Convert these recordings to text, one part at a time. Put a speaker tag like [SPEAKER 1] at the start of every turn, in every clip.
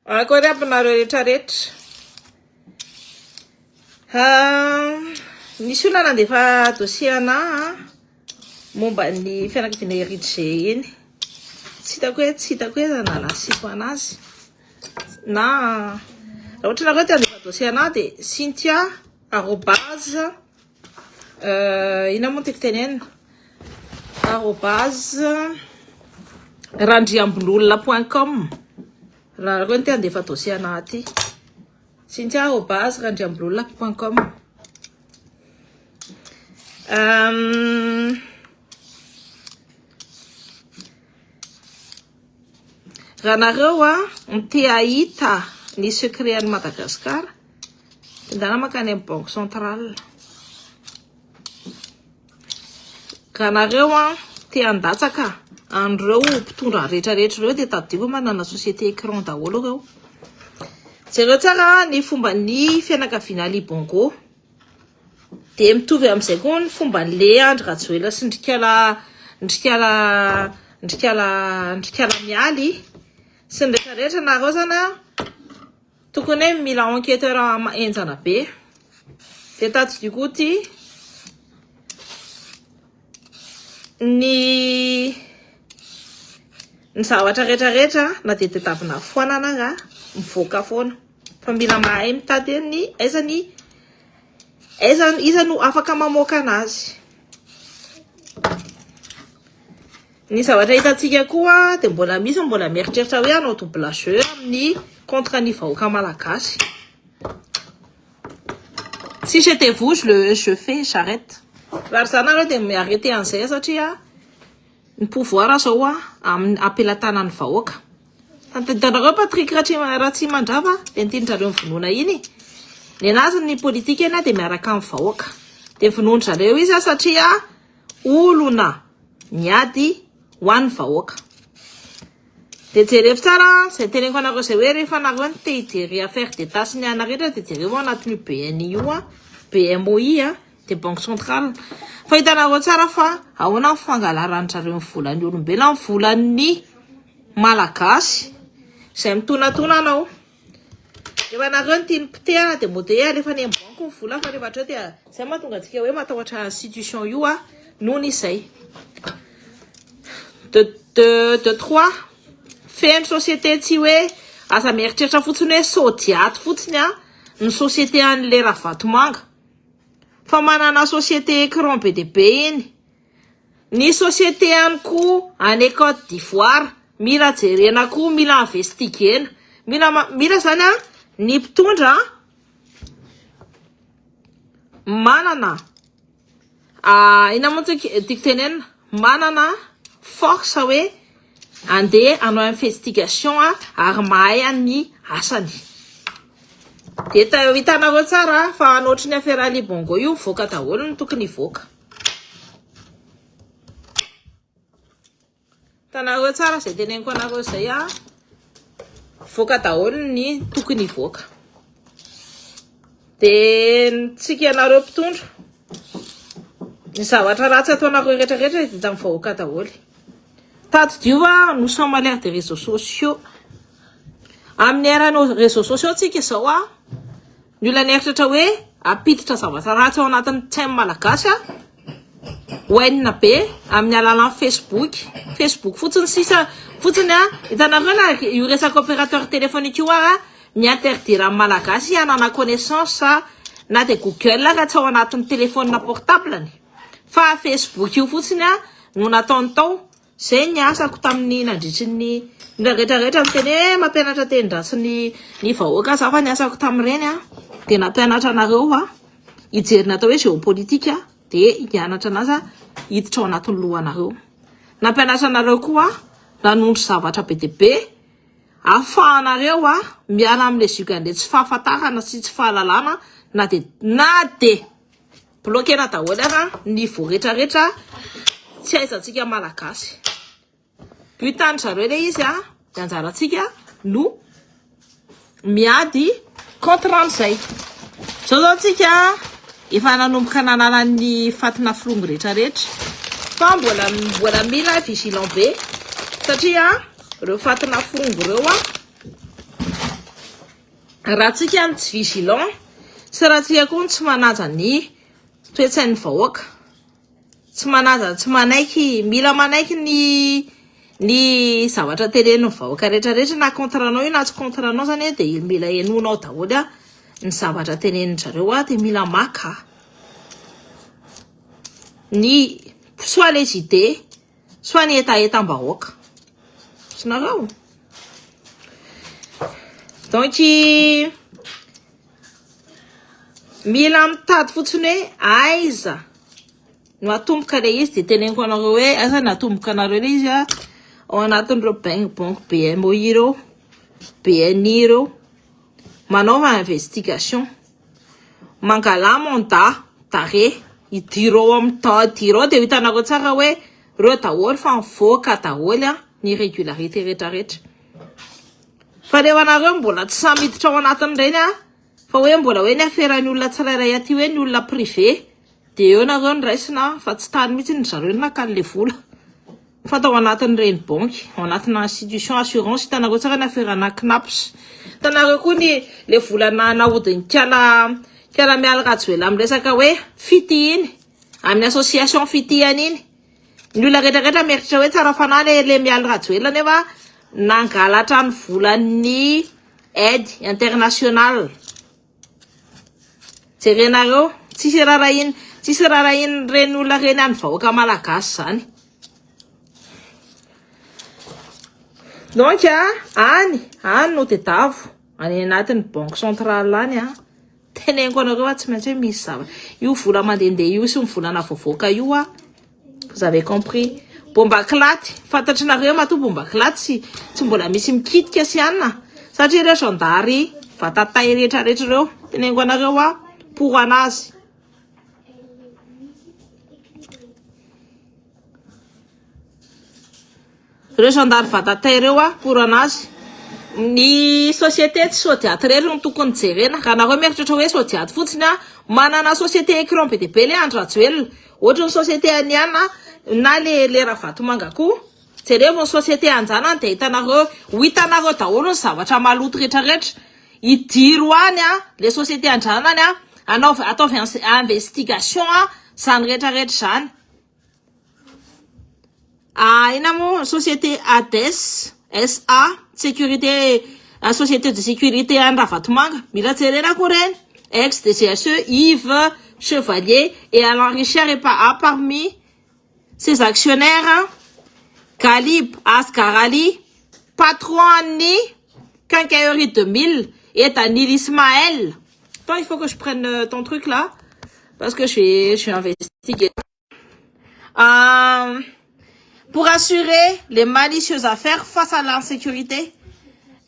[SPEAKER 1] Akory aby nareo rehetrarehetra. Nisy olona nandefa dossier ana momba ny fianakaviana Eritrea iny. Tsy hitako hoe nalasiko anazy. Na raha ohatra nareo te handefa dossier ana de Cynthia arobase ina moa tenenina arobase randriambololona.com. Raha nareo te handefa dossier ana aty Cynthia arobase randriambololona.com. Raha nareo te ahita ny secret any Madagasikara tendana makany amin'ny banque centrale. Raha nareo te handatsaka andreo mpitondra rehetrarehetra reo de taddio manana société écran daholo reo. Jereo tsara ny fomba ny fianakaviana Libongo de mitovy amin'izay koa ny fomba le Andry Rajoelina sy Ndrikala Mialy sy ny rehetrarehetra nareo zany tokony mila enquêteur enjana be. De taddio koa ty ny zavatra rehetrarehetra na de tadavina foanana raha mivoaka foana fa mila mahay mitady ny iza no afaka mamoaka anazy. Ny zavatra hitantsika koa de mbola misy mbola mieritreritra hoe anao doublageur amin'ny contre ny vahoaka malagasy. Si j'étais vous, j'arrête. Raha zany nareo de miarrêter an'izay satria ny pouvoir zao ampelatanany vahoaka. Tantareo Patrick Ratsimandrava de nitindrareo vonoina iny. Ny anazy ny politika ena de miaraka amin'ny vahoaka. De vonondrareo izy satria olona miady ho an'ny vahoaka. De jereo tsara zay teneniko anareo zay hoe rehefa nareo te hijery affaire d'état sy ny ana rehetra de jereo anatin'io BNI BMOI de banque centrale. Fa hitanareo tsara fa ahoana ny fangalaran'zareo ny volan'ny olombelona ny volan'ny malagasy zay mitonatona anao. Rehefa nareo ny tiany potehana de modèle rehefa ny banque ny vola fa rehefa atreo dia zay mahatonga antsika hoe matahotra institution io noho ny izay. De trois feno société tsy hoe aza mieritreritra fotsiny hoe sodiaty fotsiny ny société an'le Ravatomanga fa manana société écran BDP iny. Ny société any koa any Côte d'Ivoire mila jerena koa mila investigena mila zany ny mpitondra manana ina moa tiako tenenina manana force hoe andeha hanao investigation ary mahay amin'ny asany. De hitanareo tsara fa anotry ny affaire Libongo io voaka daholo ny tokony voaka. Hitanareo tsara zay teneniko anareo zay voaka daholo ny tokony voaka. De tsika anareo mpitondra ny zavatra ratsy ataonareo rehetrarehetra hita amin'ny vahoaka daholo. Taddio nous sommes à l'ère des réseaux sociaux. Amin'ny eran'ny réseaux sociaux tsika zao ny olona nieritratra hoe apiditra zavatra ratsy ao anatin'ny tsainy malagasy hoenina be amin'ny alalan'ny Facebook fotsiny sisa fotsiny hitanareo io resaka opérateur téléphonique io miinterdire amin'ny malagasy hanana connaissance na de Google raha tsy ao anatin'ny téléphone portable fa Facebook io fotsiny no nataony tao. Zay ny asako tamin'ny nandritry ny rehetrarehetra miteny mampianatra teny-dratsy ny vahoaka za fa ny asako tamin'ireny de nampianatra anareo hijery natao hoe géopolitique de hianatra anazy hiditra ao anatin'ny lohanareo. Nampianatra anareo koa nanondro zavatra be de be ahafahanareo miala amin'le zugande tsy fahafantarana sy tsy fahalalana na de bloquena daholo ny voretrarehetra tsy aizantsika malagasy. Butany zareo le izy de anjarantsika no miady contre an'izay. Zao tsika efa nanomboka nanala ny fatina filongo rehetrarehetra fa mbola mila vigilant be satria reo fatina filongo reo raha tsika ny tsy vigilant sy raha tsika koa tsy manaja ny toetsain'ny vahoaka tsy manaja tsy manaiky mila manaiky ny zavatra tenenin'ny vahoaka rehetrarehetra na contranao io na tsy contranao zany dia mila enonao daholo ny zavatra tenenin-jareo dia mila maka ny soit les idées soit ny etaetam-bahoaka sy nareo donc mila mitady fotsiny hoe aiza no atomboka le izy dia teneniko anareo hoe aiza no atomboka anareo le izy ao anatin'ireo banque BMOI reo BNI reo manaova investigation mangala mandat d'arrêt idirao amin'ny dirao dia hitanareo tsara hoe reo daholo fa mivoaka daholo ny régularité rehetrarehetra fa rehefa anareo mbola tsy samiditra ao anatin'ireny fa hoe mbola hoe ny aferan'ny olona tsirairay aty hoe ny olona privé dia eo nareo ny raisina fa tsy tany mihitsy ny zareo nakany le vola fa tao anatin'ireny banky ao anatina institution assurance hitanareo tsara ny aferana knaps hitanareo koa le volana nahodiny kala miala rajoela amin'ny resaka hoe fity iny amin'ny association fity iny ny olona rehetrarehetra mieritritra hoe tsara fanahy le miala rajoela nefa nangalatra ny volan'ny aide internationale jerenareo tsisy rarahiny reny olona reny any vahoaka malagasy zany donc any no tedavo any anatin'ny banque centrale any teneniko anareo tsy maintsy hoe misy zavatra io vola mandehandeha io sy mivolana voavoaka io vous avez compris bomba klaty fantatrinareo matoa bomba klaty tsy mbola misy mikitika sy anina satria ireo sandary vatatay rehetrarehetra reo teneniko anareo pour anazy ireo sandary vatatay reo pour anazy ny société tsy sodiaty rery no tokony jerena raha nareo mieritratra hoe sodiaty fotsiny manana société écran be dia be le andrajoelona ohatra ny société aniana na le Ravatomanga koa jereo ny société anjanany dia hitanareo daholo ny zavatra maloto rehetrarehetra idiro any le société anjanany ataovy investigation zany rehetrarehetra zany ina mo société ADES SA sécurité société de sécurité en Ravatomanga mila jerena koa reny ex-DGSE Yves Chevalier et Alain Richard et parmi ses actionnaires Galib Asgarali patron ni Quincaillerie 2000 et Daniel Ismaël. Attends, il faut que je prenne ton truc là parce que je suis investigué. Pour assurer les malicieuses affaires face à l'insécurité,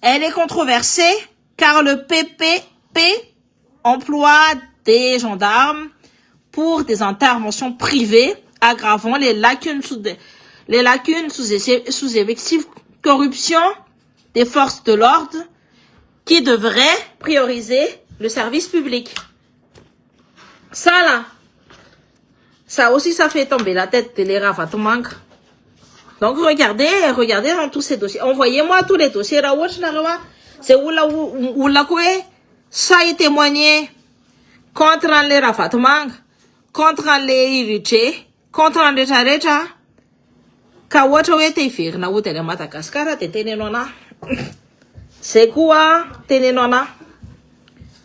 [SPEAKER 1] elle est controversée car le PPP emploie des gendarmes pour des interventions privées, aggravant les lacunes sous-effectifs, corruption des forces de l'ordre qui devraient prioriser le service public. Ça aussi, ça fait tomber la tête de les Ravatomanga. Donc, regardez dans tous ces dossiers. Envoyez-moi tous les dossiers. C'est où la quoi? Ça a été témoigné contre les Ravatomanga, contre les Irité, contre les Recha. Kawacha wete ifirina hotely Madagascar de tenenao ana. C'est quoi tenenao ana?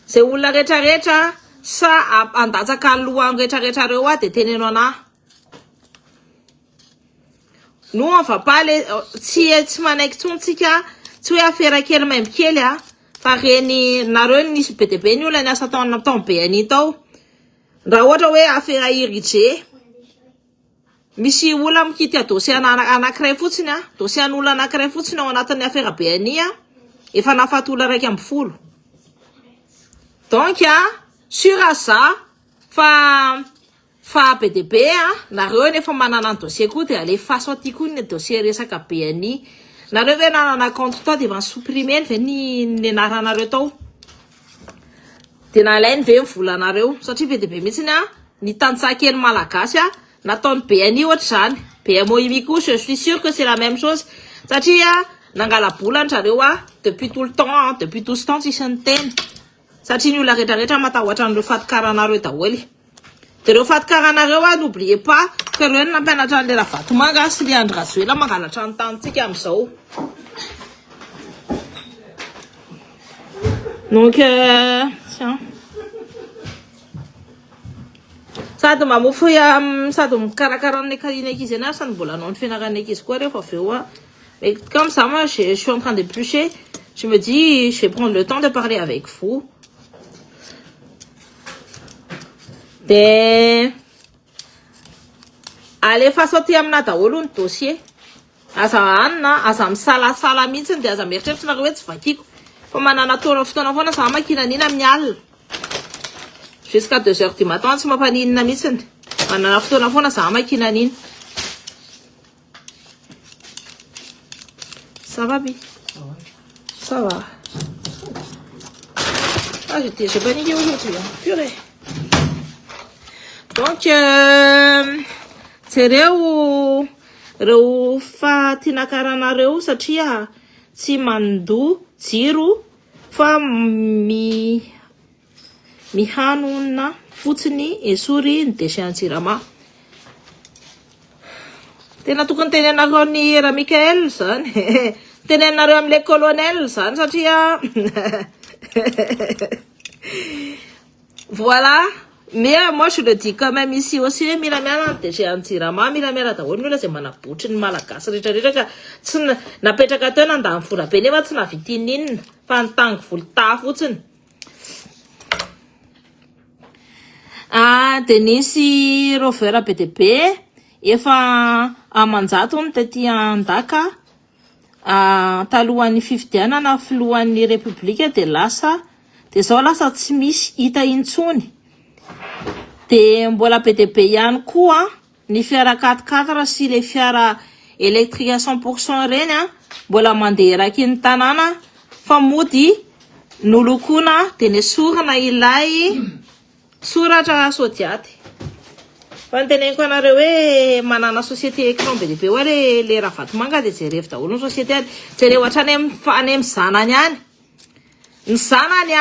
[SPEAKER 1] C'est olona rehetrarehetra sa andatsaka ny lohany rehetrarehetra reo de tenenao ana. Nous on va pas les tsy manaiky tsontsika tsy hoe affaire kely maimbo kely fa reny nareo nisy be dia be ny olona niasa tao be any tao. Raha ohatra hoe affaire Irité misy olona mikity dossier anankiray fotsiny dossier an'olona anankiray fotsiny ao anatin'ny affaire BNI efa nafaty olona 240. Donc sur à ça fa BDP nareo nefa manana dossier koa dia alefaso aty koa ny dossier resaka BNI. Nareo ve nanana compte tao dia va supprimer ve ny anaranareo tao dia nalainy ve volanareo satria BDP mihitsy ny tantsakely malagasy nataony BNI ohatra zany BMOI koa je suis sûr que c'est la même chose satria nangala bolan-trareo depuis tout le temps, depuis tout ce temps tsisy niteny. Satria ny olona rehetrarehetra matahotra an'ireo fatikaranareo daholo. De reo fatikaranareo n'oubliez pas que reo nampianatra an'le Ravatomanga sy le Andry Rajoelina mangalatra ny tanitsika amin'izao. Donc tiens. Sady mamofo sady mikarakara amin'ny ankizy ana sady mbola anao ny fianarana ankizy koa rehefa avy eo mais comme ça moi je suis en train d'éplucher, je me dis je vais prendre le temps de parler avec vous. De alefa sauté amina daholo ny dossier aza anina aza misalasala mihitsy de aza mieritreritra nareo hoe tsy vakiko fa manana fotoana foana za makina nina amin'ny alina jusqu'à 2h du matin tsy mampaninina mihitsy manana fotoana foana za makina nina. Ça va bi? Ça va. Ah j'ai paniqué aujourd'hui purée. Donc c'est reo fatinakaranareo satria tsy mandoa jiro fa mihanona fotsiny esory ny déchet an-tsirama. Tena tokony tenenareo ny Ra Mikael zany. Tenenareo am'le colonel zany satria voilà. Mais moi je le dis quand même ici aussi mila miala déchet an-tsirama mila miala daholo ny olona zay manabotry ny malagasy rehetrarehetra ka tsy napetraka teo nandany vola be nefa tsy navitin'inona fa nitangy volota fotsiny. Denisy Rover BDP efa amanjato ny tety andaka talohan'ny fifidianana filohan'ny Republika de lasa de zao lasa tsy misy hita intsony. De mbola BDP ihany koa ny fiara 4x4 sy le fiara électrique à 100% reny mbola mandeha eraky ny tanàna fa mody nolokona de nesorina ilay soratra sodiaty. Fa niteneniko anareo hoe manana société écran BDP hoe le Ravatomanga de jereo daholo ny société jereo hatrany amin'ny zanany any. Ny zanany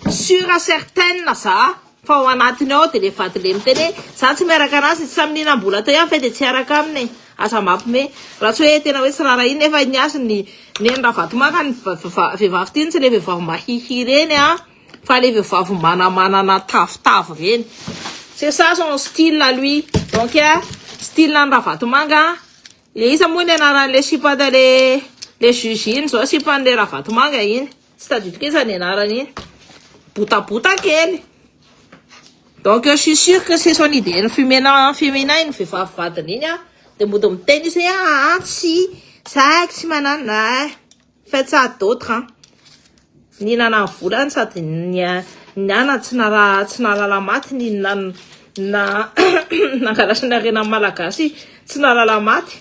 [SPEAKER 1] sûre certaine za fa ao anatiny ao de le vady le miteny za tsy miaraka anazy tsy amin'inam-bola teo fa de tsy araka aminy aza mampime raha tsy hoe tena hoe tsy rara iny nefa ny azy ny Ravatomanga ny vehivavy tiny tsy le vehivavy mahihy reny fa le vehivavy manana tavotavo reny. C'est ça son style à lui. Donc style ny Ravatomanga le isa moa ny anaran'le sipata le juge iny zao sipan'le Ravatomanga iny tsy tadidiko iza ny anarany iny botabota kely. Donc je suis sûre que c'est son idée féminin iny vehivavy vadiny iny de mody miteny izy tsy saiko tsy manana faites ça d'autres ninana volany sady niana tsy nalala maty na nangalasana rena malagasy tsy nalala maty.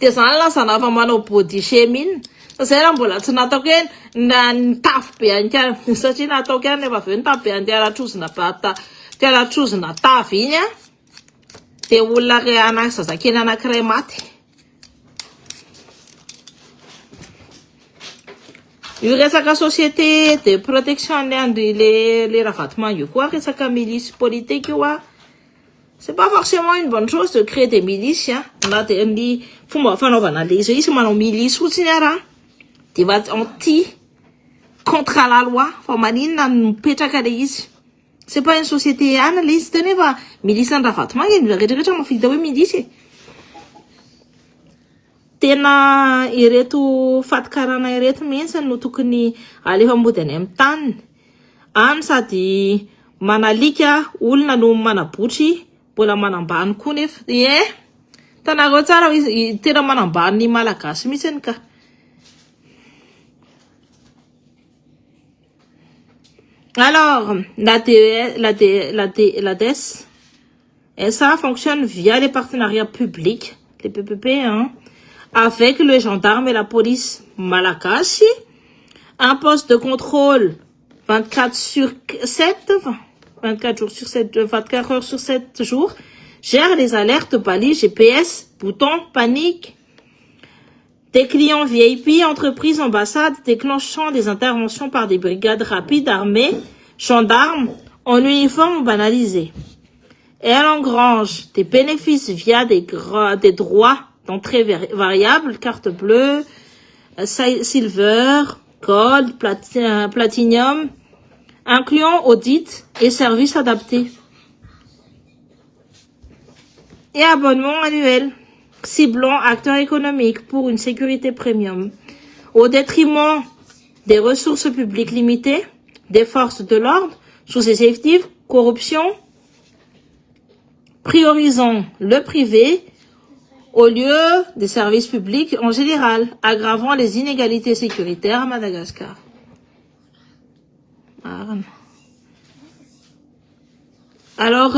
[SPEAKER 1] De zany lasa nafa manao body shaming zay raha mbola tsy nataoko hoe na nitafo be anka satria nataoko ihany nefa avy eo nitafo be antialatrozona tavy iny de olona ray zazakely anankiray maty. Io resaka société de protection le Ravatomanga io koa resaka milice politique io c'est pas forcément une bonne chose de créer des milices na de ny fomba fanaovana le izy manao milice fotsiny raha de va anti contre la loi fa maninona mipetraka le izy. C'est pas une société ana le izy teny fa milice ny Ravatomanga ny rehetrarehetra mafita hoe milice. Tena ireto fatikarana ireto mihitsy no tokony alefa mody any amin'ny taniny any sady manalika olona no manabotry mbola manambany koa nefa tanareo tsara tena manambany ny malagasy mihitsy ny ka. Alors la DES ça fonctionne via les partenariats publics, les PPP avec le gendarme et la police malagasy, un poste de contrôle 24 jours sur 7 jours gère les alertes balises GPS, boutons, panique, des clients VIP, entreprises, ambassades, déclenchant des interventions par des brigades rapides armées, gendarmes, en uniforme banalisé. Et elle engrange des bénéfices via des droits d'entrée variables, carte bleue, silver, gold, platinum, incluant audit et services adaptés. Et abonnement annuel, ciblant acteurs économiques pour une sécurité premium, au détriment des ressources publiques limitées, des forces de l'ordre, sous-effectifs, corruption, priorisant le privé au lieu des services publics en général, aggravant les inégalités sécuritaires à Madagascar. Alors,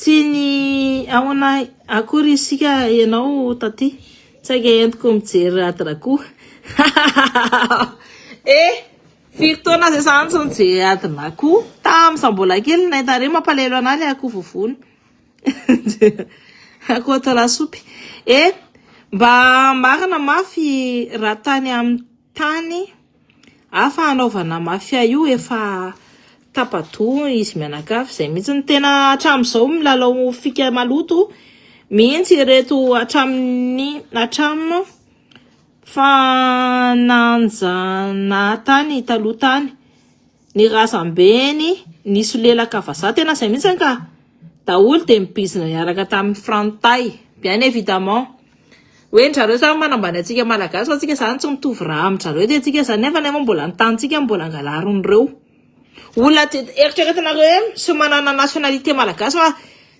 [SPEAKER 1] Tini aona akory isika ianao taty tsaika entiko mijery raty rakoa firy zay zany tsy nijery ratina akoho tam'za mbola kely nahita mampalelo anahy le akoho vovony akoho atao lasopy mba marina mafy raha tany amin'ny tany afa anaovana mafia io efa tapato izy mianakavy zay mihitsy ny tena atram'izao milalao fika maloto mihitsy ireto atramo fananjana tany taloha tany ny razambeny ny solelaka vazaha tena zay mihitsy ka daoly de mibizina miaraka tamin'ny frantay bien évidemment hoe ndrareo zany manambany atsika malagasy fa atsika zany tsy mitovy raha amin'ndrareo de atsika zany nefa mbola ny tantsika mbola angalaron'ireo olona eritreretinareo sy manana nationalité malagasy fa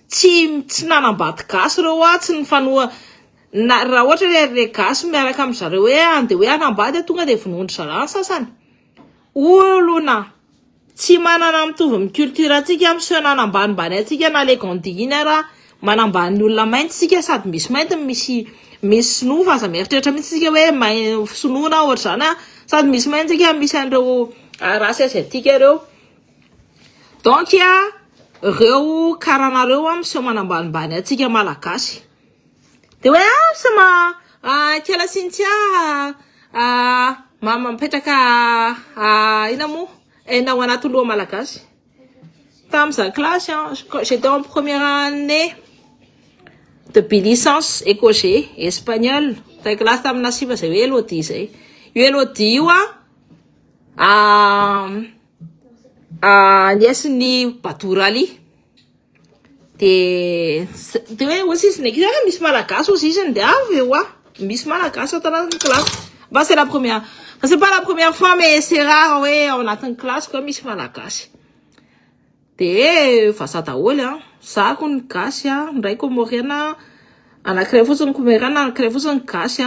[SPEAKER 1] tsy nanambady gasy reo tsy ny fanoa raha ohatra le gasy miaraka amin'zareo hoe ande hoe anambady tonga de vonoandry zara sasany olona tsy manana mitovy amin'ny culture atsika amsy nanambanimbany atsika na le gandinara manambany ny olona mainty sika sady misy mainty misy sinoa aza mieritreritra mihitsy sika hoe sinoana ohatra zany sady misy mainty sika misy an'ireo race asiatique reo donc reo karanareo amsy manambanimbany atsika malagasy de hoe sama kela sintia mama mipetraka ina mo enao anaty loha malagasy tam'za classe j'étais en première année de licence éco-G espagnol ta classe tamina siva zay hoe Elodie zay io Elodie io niesiny Batorali de hoe aussi izy nekisa misy malagasy aussi izy de avy eo misy malagasy atao anatin'ny classe bah c'est la première c'est pas la première fois mais c'est rare hoe ao anatin'ny classe quoi misy malagasy de vazaha daholy zako ny gasy ndray komoriana anankiray fotsiny komoriana anankiray fotsiny gasy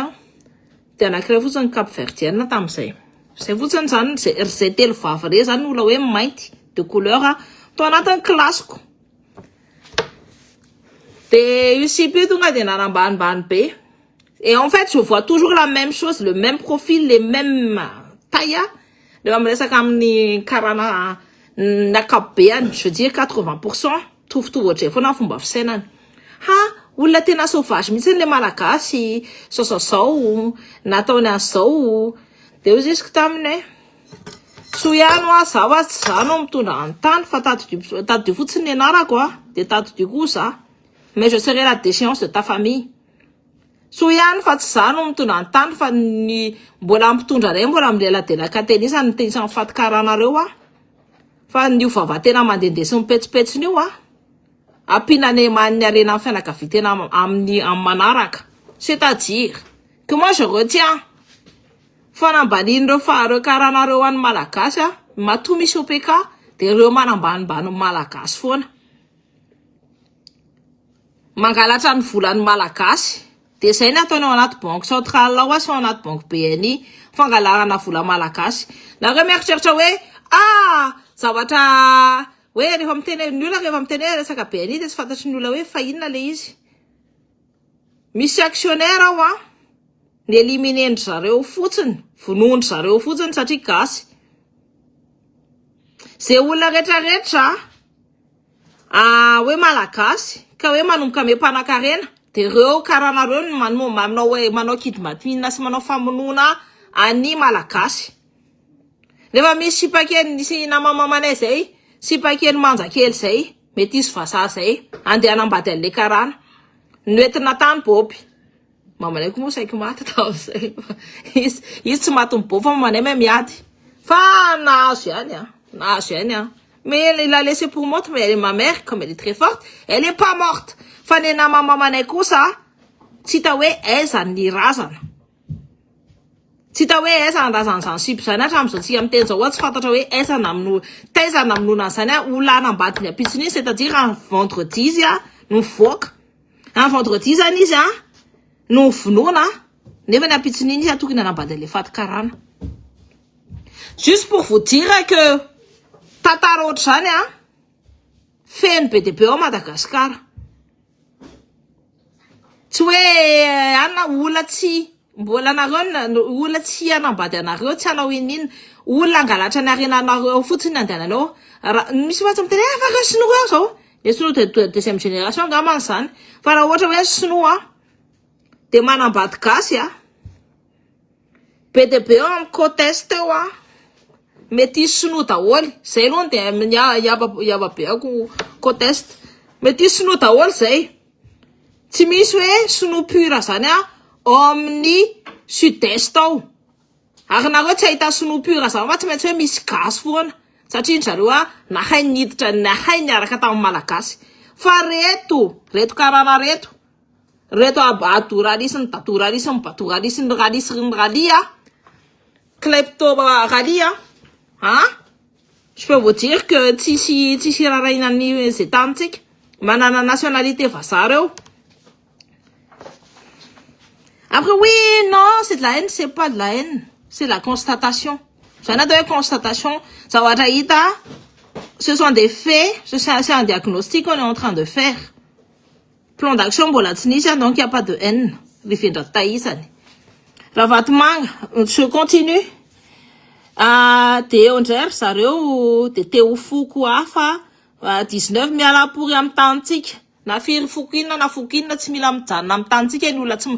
[SPEAKER 1] de anankiray fotsiny cap-verdienne tam'izay zay fotsiny zany zay telo vavy re zany olona hoe mainty de couleur to anatin'ny classeko de io sipy tonga de nanambanimbany be et en fait je vois toujours la même chose le même profil les mêmes tailles le miresaka amin'ny karana n'akabeany je veux dire 80% tovitovy ohatray foana fomba fisainany olona tena sauvage mihitsy le malagasy saosao nataony an'izao de io jusque taminy soiano zaho tsy zano mitondra an-tany fa tadio fotsiny anarako de tadio kosa mais je serai la déchéance de ta famille soiano fa tsy zano mitondra an-tany fa ny mbola mitondra ray mbola mileladelaka teny isany tenisany fatikaranareo fa ny vava tena mandende sy mipetsipetsiny io ampinane man'ny arena amin'ny fianakavia tena amin'ny manaraka c'est-à-dire que moi je retiens fanambanin'ireo fahareo karanareo an'ny malagasy matoa misy OPK de reo manambanimbany malagasy foana mangalatra ny volan'ny malagasy de zay ny ataony ao anaty banque centrale ao sy ao anaty banque BNI fangalarana vola malagasy nareo mieritreritra hoe zavatra hoe rehefa miteny ny olona rehefa miteny hoe resaka BNI de tsy fantatry ny olona hoe fa inona le izy misy actionnaire ao ny éliminendry zareo fotsiny vonoandry zareo fotsiny satria gasy zay olona rehetrarehetra hoe malagasy ka hoe manomboka ame-panan-karena de reo karanareo manao hoe manao kidy matinina sy manao famonoana any malagasy. Rehefa misy sipakely sy namamamanay zay, sipakely manjakely zay, mety izy vazaha zay, andeha anambady an'le karana. Noentina tany bôpy. Mamanay koa moa saiko maty tao zay. Izy tsy maty miboa fa mamanay même miady. Fa nahazo ihany. Mais il a laissé pour morte, mais ma mère, comme elle est très forte, elle est pas morte. Fa ne namamamanay kosa, tsy hita hoe aiza ny razana. Tsy hita hoe aiza ny razana zany sipy zany hatramin'izao tsy am'teny zao tsy fantatra hoe aiza namonoana zany olona anambadiny apitsiny, c'est-à-dire un vendredi izy no mivoaka. Un vendredi zany izy no vonoana, nefa ny apitsiny iny izy tokony anambady le faty karana. Juste pour vous dire que tantara ohatr' zany feno be de be ao Madagasikara. Tsy hoe anna olona tsy mbola nareo olona tsy anambady anareo tsy anao inina olona angalatra ny arenanareo fotsiny andehananao misy ohatsa miteny fa reo sinoa ao zao le sinoa de deuxième génération angambany zany fa raha ohatra hoe sinoa de manambady gasy be de be ao amin'ny côte est eo mety sinoa daholy zay aloha de yaba be ako côte est mety sinoa daholy zay tsy misy hoe sinoa pura zany ao amin'ny sud-est ao. Ary nareo tsy ahita sinoa pura zany fa tsy maintsy hoe misy gasy foana satria zareo nahay niditra nahay niaraka tamin'ny malagasy. Fa reto karana reto adouralisme badouralisme rali klepto rali je peux vous dire que tsisy rarainan'ny zay tanitsika manana nationalité vazaha reo. Après oui, non, c'est de la haine, c'est pas de la haine, c'est la constatation. J'en ai deux constatations, ça va être ce sont des faits, c'est un diagnostic qu'on est en train de faire. Plan d'action pour la Tunisie, donc il n'y a pas de haine. Les filles de Taïsan. Ravatemang, je continue. Te onjer, sareo, te ufuku afa, 19 miala pour yam tantik. Na firy fokina na fokina tsy mila mijanona amin'ny tantsika ny olona tsy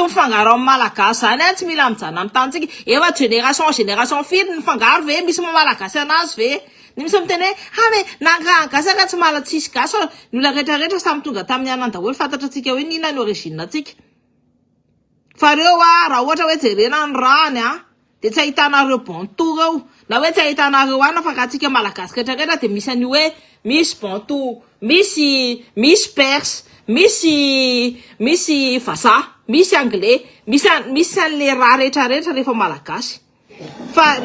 [SPEAKER 1] mifangaro amin'ny malagasy zany tsy mila mijanona amin'ny tantsika efa génération firy ny mifangaro ve misy malagasy anazy ve misy miteny hoe me nangagasy ka tsy malatsisy gasy ny olona rehetrarehetra samy tonga tamin'ny anany daholo fantatra tsika hoe nina ny origine tsika fa reo raha ohatra hoe jerena ny rany de tsy ahitanareo bonto reo na hoe tsy ahitanareo fa ka tsika malagasy rehetrarehetra de misy any hoe misy bonto misy perse misy vazaha misy anglais misy an'le raha rehetrarehetra rehefa malagasy fa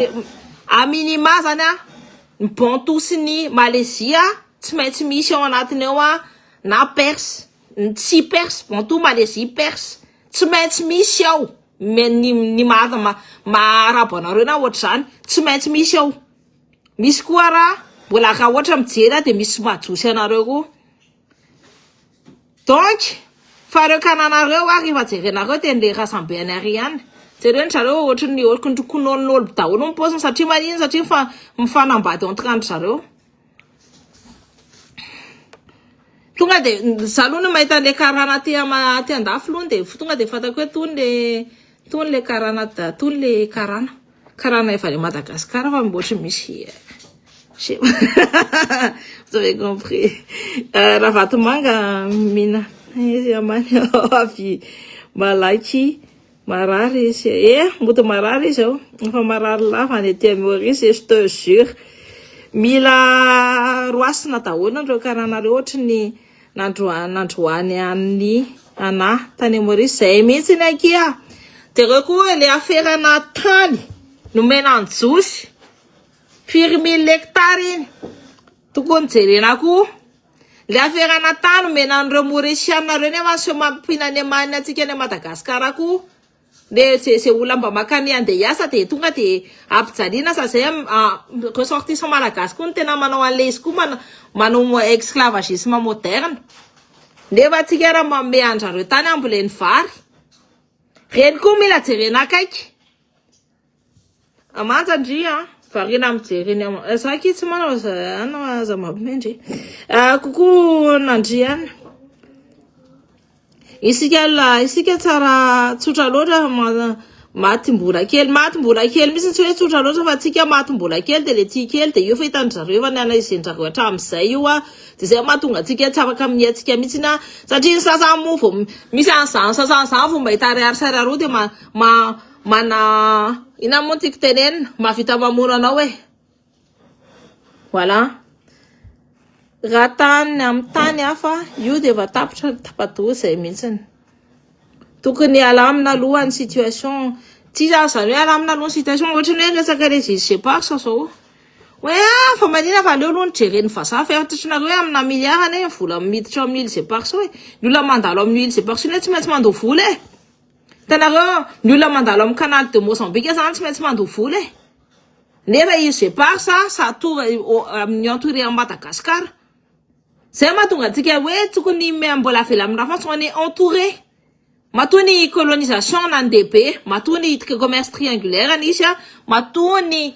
[SPEAKER 1] a minima zany ny bonto sy ny Malaisie tsy maintsy misy ao anatiny ao na perse tsy perse bonto Malaisie perse tsy maintsy misy ao ny maharabo anareo na ohatra zany tsy maintsy misy ao misy koa raha mbola raha ohatra mijery de misy majosy anareo koa. Donc fa reo kananareo rehefa jerenareo de le rasambe any ariany jereo zareo ohatra ny konon'olo daholo mipoziny satria manino satria mifanambady entre zareo. Tonga de salona mahita le karana ty andafy loha de tonga de fatako hoe tony le karana efa le Madagasikara fa mboatry misy vous avez compris. Ravatemanga mina amany avy malaky marary izy mboto marary izy fa marary lava ny ety Maurice je te jure mila roasina daholo andreo karanareo ohatra ny nandroany any ana tany Maurice zay mihitsy ny akia de reo koa le aferana tany nomena anjosy 4 000 hectares iny tokony jerena koa le aferana tany nomena an'ireo Mauriciana reo nefa sy mampinany amany atsika any Madagasikara koa le se olona mba makany andeha hiasa de tonga de ampijaliana sa zay ressortissant malagasy koa ny tena manao an'le izy koa manao esclavagisme moderne nefa atsika raha manome andrareo tany amboleny vary reny koa mila jerena akaiky amanja ndry Varina mijereny zaki tsy manao aza mampimendry. Kokoa nandriana. Isika tsara tsotra loatra matimbola kely mihitsy tsy hoe tsotra loatra fa tsika matimbola kely de le tia kely de io fa hitany zareo fa niana izendrareo hatramin'izay io de zay mahatonga atsika tsy afaka mietsika mihitsy na satria sasany moa vao misy an'izany sasany zany vao mahita ariary roa de mana ina moa tiako tenenina mahavita mamono anao voilà raha tany amin'ny tany hafa io de va tapitra tapadoha zay mihitsiny tokony alamina aloha ny situation tsy zany hoe alamina aloha ny situation ohatra ny hoe resaka les GPARS zao hoe fa manina fa aleo aloha ny jereny vazaha feritritrinareo hoe amina miliara ne vola miditra amin'ny GPARS hoe ny olona mandalo amin'ny GPARS ne tsy maintsy mandoa vola tanareo ny olona mandalo amin'ny canal de Mozambique zany tsy maintsy mandoa vola nefa izy GPARS ça tour amin'ny entouré en Madagascar zay mahatonga antsika hoe tokony mbola velamina France on est entouré matony colonisation nandeha matony commerce triangulaire nisy matony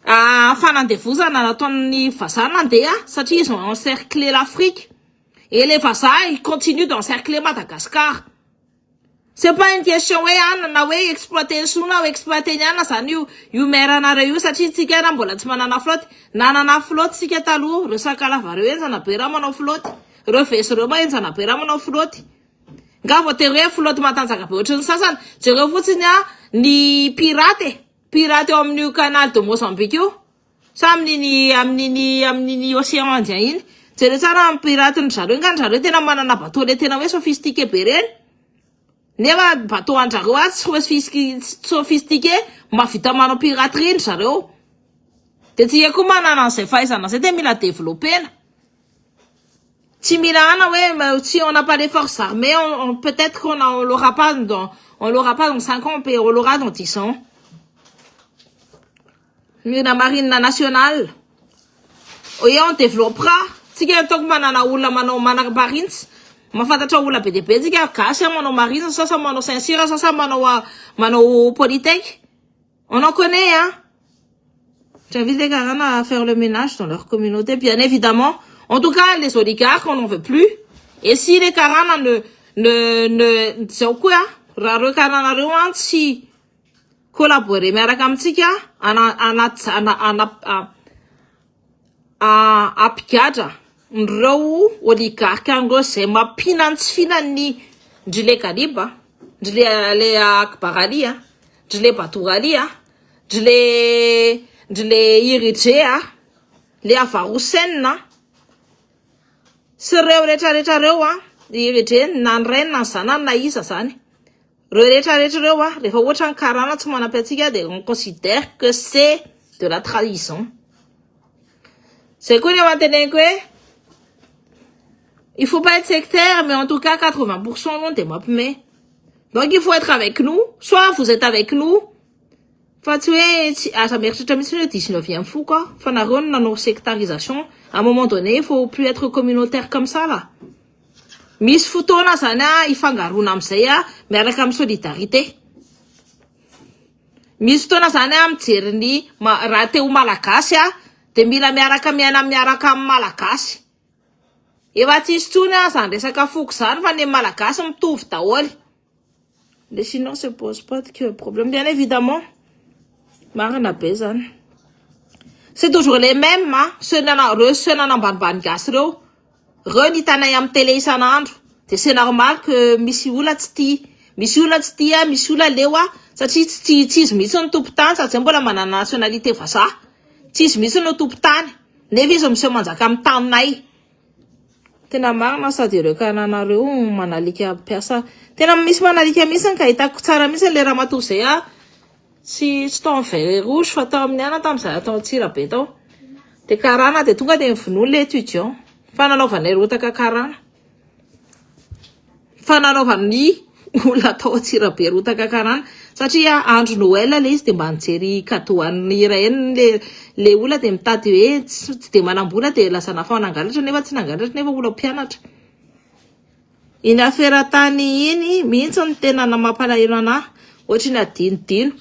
[SPEAKER 1] fanandevozana nataon'ny vazaha nandeha satria ils ont encerclé l'Afrique et les vazaha ils continuent d'encercler Madagascar. C'est pas une question hoe na hoe exploiter sona ou exploiter nyana zany io meranareo io satria tsika na mbola tsy manana flotte nanana flotte sika taloha reo sakalavareo enjana be raha manao flotte reo vesy reo enjana be raha manao flotte nga voatery hoe flotte matanjaka be ohatrany sasany jereo fotsiny ny pirate eo amin'ny canal de Mozambique io sa amin'ny océan Indien iny jereo tsara amin'ny pirate ny zareo nga ny zareo tena manana bateau le tena hoe sophistiqué be reny nefa bateau anjareo tsy sophistiqué mavita manao piraterie ny zareo de tsika koa manana an'izay fahaizana zay de mila développena si Milana, ouais, si on n'a pas les forces armées, peut-être qu'on l'aura pas dans 5 ans, on l'aura dans 10 ans. La marine nationale, oui, on développera. Si quelqu'un qui manana ou la manak marines, ma fata ou la PDP, si quelqu'un qui a mano marine, ça mano Saint-Cyr, ça mano Polytech. On en connaît, hein. J'invite les gars à faire le ménage dans leur communauté, bien évidemment. En tout cas, les oligarques, on n'en veut plus. Et si les Karana c'est quoi? Rare Karana si collaborer, mais avec un petit apikadra, nreo oligarque, en c'est ma finanni, jile Kaliba, jile Akbaralia, jile Baturalia, jile Irijea, le Avarousenna, Sereo recha rewa, Irijea, nan ren, nan sana, na isa zani. Recha rewa, les Fawachan Karana, Tsumana Petiga, on considère que c'est de la trahison. C'est qu'on est maintenant il faut pas être sectaire, mais en tout cas, 80% on est mais. Donc, il faut être avec nous. Soit vous êtes avec nous. Enfin, tu es, ça mérite le 19e fou, quoi. Enfin, dans nos sectarisation. À un moment donné, il faut plus être communautaire comme ça, là. Miss Futona, sana, il faut garuna mseya, mais avec la solidarité. Miss Futona, sana, mtirni, rate ou malakasia, de mila miaraka miaraka malakasi. Ewa tistuna, ça resaka foksan, va ne malakas, m'touf taol. Les Chinois se posent pas de problème, bien évidemment. Marina Pezan. C'est toujours les mêmes, hein. Ceux n'en ban gasro. Renitana yam télé sanandro. C'est normal que Missioula tsti. Missioula tstia, Missioula lewa. Ça tis mission tuptan, ça semble la nationalité fasa. Tis mission tuptan. Nevis monsieur manzakam tanai. Tena marina sady ireo kananareo manalika piasa. Tena misy manalika misy ka hitako tsara misy le raha matoa zay tsy tao very rouge fa tao amin'ny ana tam'izay atao Tsirabe tao. De karana de tonga de mivonolo le étudiant. Fananaovana rotaka karana. Fananaovany olona tao Tsirabe rotaka karana. Satria andro Noël le izy de mba nijery cadeau an'ny iray le olona de mitady hoe tsy de manambola de lasa nafa nangalatra nefa tsy nangalatra nefa olona mpianatra. Iny affaire tany iny mihitsy ny tena mampalahelo anahy. Ohatriny adinodino.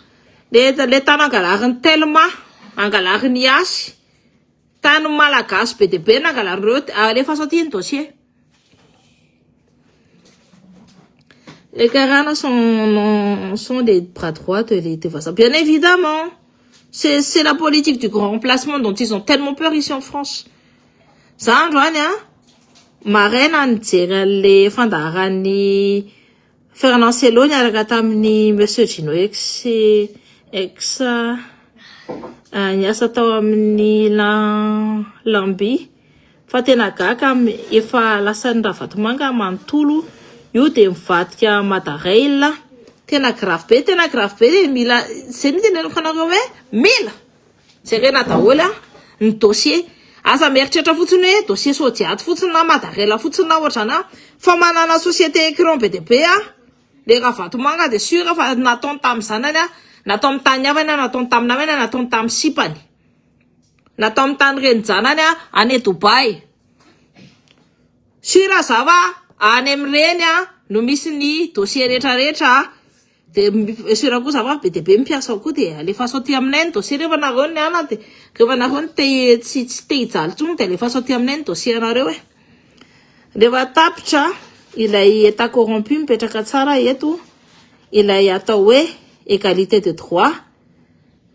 [SPEAKER 1] Le tanangalariny tellement angalary ny asy tany malagasy be dia be nangalareo alefa sorti ny dossier. Les Karana sont des bras droits de l'État. Bien évidemment, c'est la politique du grand remplacement dont ils ont tellement peur ici en France. Ça, Marraine, les fandarani, Fernand Sello, Nyaragatamni, Monsieur Chino, exa, Nyasataomni, Lambi, Fatenagaka, Efa, Lassandra Fatumanga, Mantulu, io dia mivadika Madaraila tena grave be mila zay ny teneniko anareo hoe mila jerena daholo ny dossier asa mieritreritra fotsiny hoe dossier sodiady fotsiny na Madaraila fotsiny na ohatrana fa manana société écran be dia be le Ravatomanga dia sûr fa nataony tamin'ny zanany natao amin'ny tany avana natao tamin'ny namana natao tamin'ny sipany natao amin'ny tany reny zanany any Dubai sûr zava any amin'ireny no misy ny dossier rehetrarehetra dia sura kosa zava be dia be mipiasa koa dia alefa sorti aminay ny dossier rehefa nareo ny ana dia rehefa nareo ny tsy te hijaly tsony dia alefa sorti aminay ny dossier nareo rehefa tapitra ilay état corrompu mipetraka tsara eto ilay atao hoe égalité de droit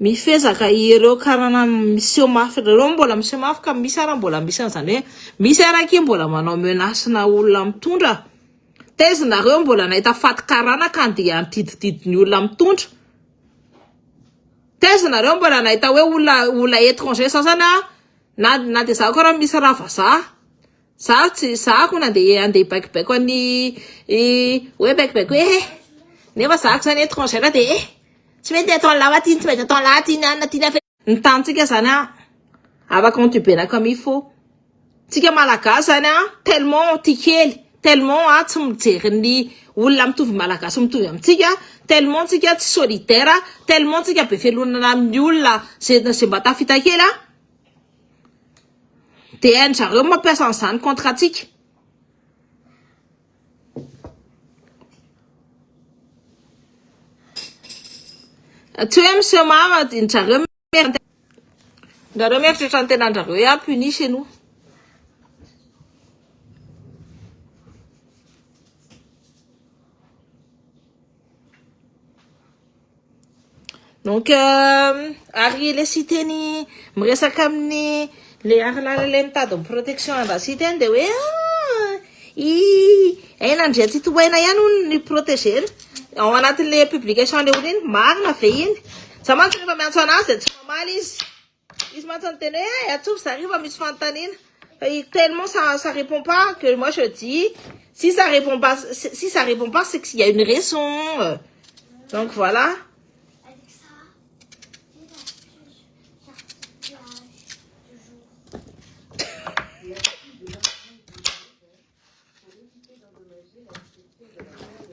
[SPEAKER 1] mifezaka ireo karana miseho mafy ireo mbola miseho mafy ka misy ara mbola misy an'izany hoe misy araky mbola manao menasina olona mitondra tezinareo mbola nahita faty karana ka andeha antidididiny olona mitondra tezinareo mbola nahita hoe olona étranger sasany na dia zaho koa raha misy raha vazaha za ko nandeha baikibaiky any hoe baikibaiky hoe nefa zako zany étranger dia tsy mety atao lavatiny tsy mety atao latiny anatiny ny tantsika zany afaka antubena comme il faut tsika malagasy zany tellement tikely tellement tsy mijery ny olona mitovy malagasy mitovy amintsika tellement tsika tsy solidaire tellement tsika be felonana amin'ny olona zay mba tafita kely dia hain'zareo mampiasa an'izany contre atsika tsy hoe monsieur mama njareo mieritreritra ny tenanjareo hoe puni chez nous. Donc ary le citeny miresaka amin'ny le aralala le mitady ny protection raha citeny dia hoe ainandria tsy tohaina ihany ny protéger ao anatin'le publication le olo iny marina ve iny za mantsy rehefa miantso anazy dia tsy mamaly izy mantsy nyteny hoe atsofa zariva misy fanontaniana tellement ça répond pas que moi je dis si ça répond pas c'est qu'il y a une raison donc voilà.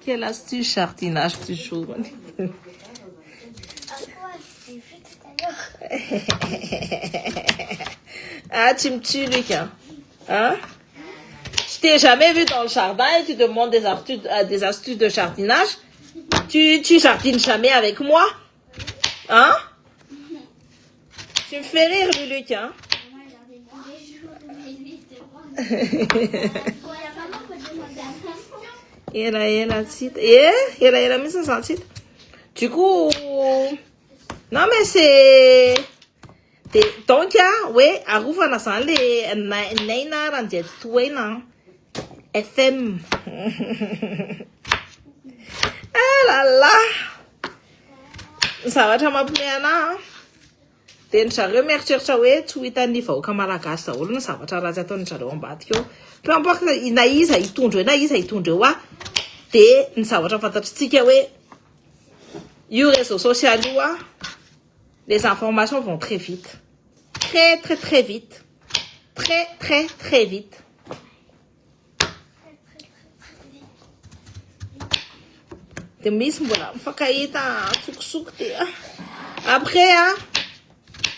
[SPEAKER 1] Quelle astuce jardinage du jour. Ah, tu me tues, Lucas. Hein? Je t'ai jamais vu dans le jardin et tu demandes des astuces de jardinage. Tu jardines jamais avec moi. Hein? Tu me fais rire, Lucas. Ela misy santsita. Du coup, non mais c'est donc ouais, aruvana zany le naina ranjety toena FM. Ah là là. Zavatra mampimeana dia ny zareo mieritreritra hoe tsy ho hitan'ny vahoaka malagasy daholo ny zavatra ratsy ataony zareo ambadika eo. Peu importe na iza hitondra eo na iza hitondra eo dia ny zavatra fantatritsika hoe io réseau social io les informations vont très vite, très très très vite, très très très vite. Dia misy mbola mifankahita tsokosoko dia après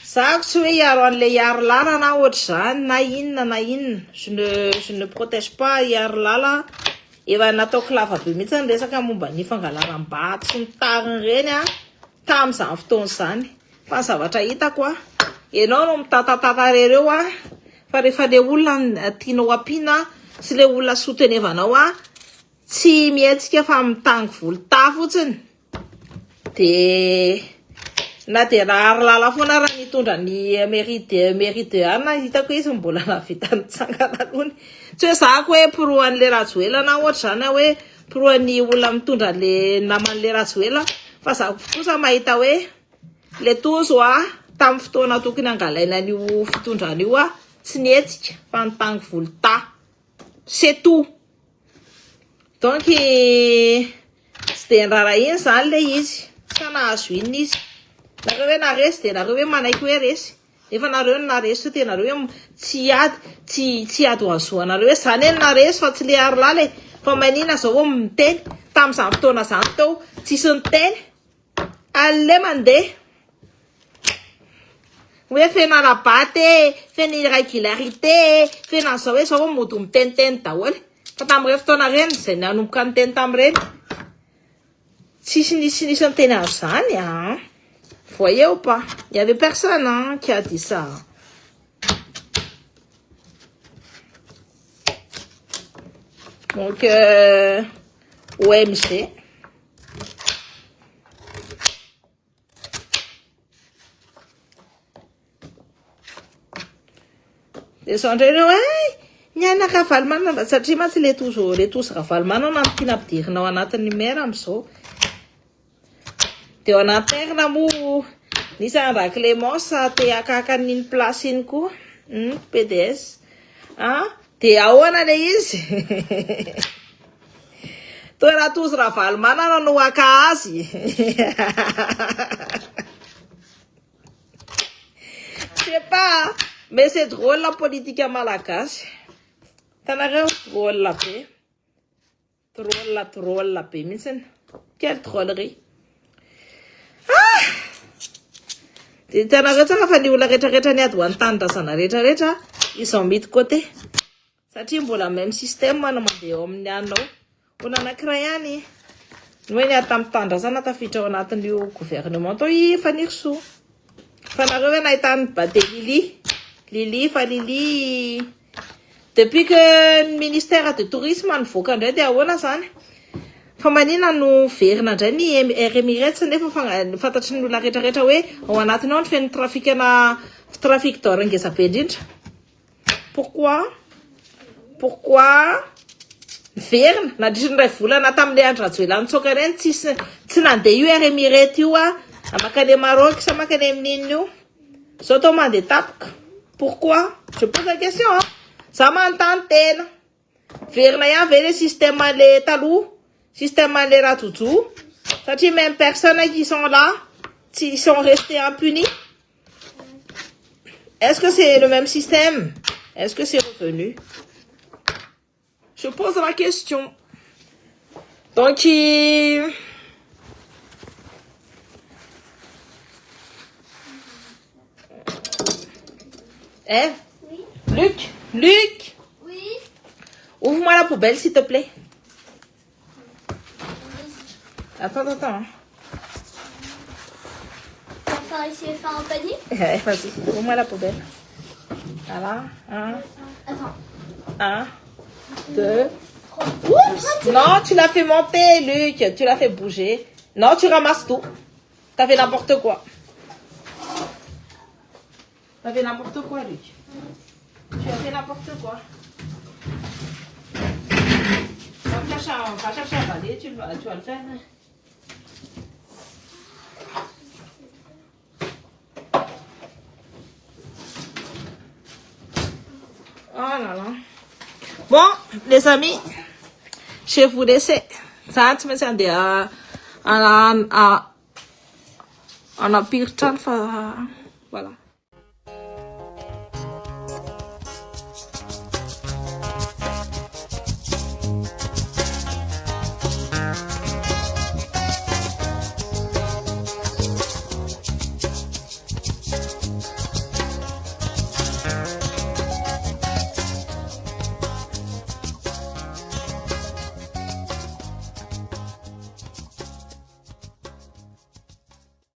[SPEAKER 1] zako tsy hoe hiaro an'ilay hiaro lala na ohatr'izany na inona je ne protège pas hiaro lala. Efa nataoko lava be mihitsy ny resaka momba ny fangalaram-bato sy ny tariny ireny tamin'izany fotoana izany fa ny zavatra hitako Ianao no mitatatata reo fa rehefa le olona tianao ampiana sy le olona sotenevanao tsy mietsika fa mitango volonta fotsiny. De na de raha arilala foana raha nitondra ny mérite hitako izy mbola navita nitsangana lony. Tsy hoe zako hoe poroan'le Rajoelina na ohatra zany hoe poroan'ny olona mitondra le naman'le Rajoelina fa za kosa mahita hoe le tozo tamin'ny fotoana tokony angalaina an'io fitondrana io tsy nietsika fa nitango volonta. C'est tout. Donc tsy de ndrara iny zany le izy. Sa nahazo iny izy. Nareo hoe naresy de nareo hoe manaiky hoe resy. Efa nareo naresy tena nareo hoe tsy ady ho azoanareo hoe zany eny naresy fa tsy le arilala fa manina zao hoe miteny tamin'izany fotoana zany tao tsisy niteny alle mandeha hoe fena rabaty fena irrégularité fena zao hoe zao mody miteniteny daholo fa tamin'ireny fotoana reny zay nanomboka niteny tamin'ireny tsisy nisy niteny azany voyez ou pas, il y avait personne qui a dit ça. Donc OMG. Descendreo nianaka valomana satria mantsy le tozo ravalomana na tiana ampidirinao anatin'ny mera am'izao. De ao anaterina mo nisy andra Clémence te akaka n'iny place iny koa PDS de ahoana le izy toera tozo ravalomana no aka azy je sais pas mais c'est drôle la politique malagasy tanareo drôle be mihitsy quelle drôlerie. De tanareo tsaka fa ny olona rehetrarehetra ny ady ho an-tanindrazana rehetrarehetra izao mity côté satria mbola même système no mandeha ao amin'ny anao ona anankiray ihany no hoe ny ady tamin'ny tanindrazana tafiditra ao anatin'io gouvernement tao Faniro Soa fa nareo hoe nahitany bade Lili depuis que le ministère de tourisme nivoaka indray de ahoana zany fa manina no verina indray ny Emirates nefa fantatry ny olona rehetrarehetra hoe ao anatiny ao ny feno trafic d'or ngeza be indrindra. Pourquoi verina nadritra ny ray volana tamin'le andro Rajoelina nitsoka reny tsy nandeha io Emirates io amakany Maroc sa amakany amin'iny io zao tao mandeha tapoka. Pourquoi? Je pose la question za manontany tena verina ihany ve le système le taloha système les Rajoutou, satria même personnes qui sont là, qui sont restés impunis. Est-ce que c'est le même système? Est-ce que c'est revenu? Je pose la question. Donc, oui. Luc, oui. Ouvre-moi la poubelle s'il te plaît. Attends.
[SPEAKER 2] On va faire essayer de faire un panier?
[SPEAKER 1] Ouais, vas-y, ouvre-moi la poubelle. Voilà, 1, 2, 3. Oups! Non, tu l'as fait monter, Luc. Tu l'as fait bouger. Non, tu ramasses tout. T'as fait n'importe quoi. T'as fait n'importe quoi, Luc. Tu as fait n'importe quoi. Va chercher un balai, tu vas le faire. Oh là là. Bon, les amis, je vais vous laisser. Ça, tu me sens en a pire temps. Voilà.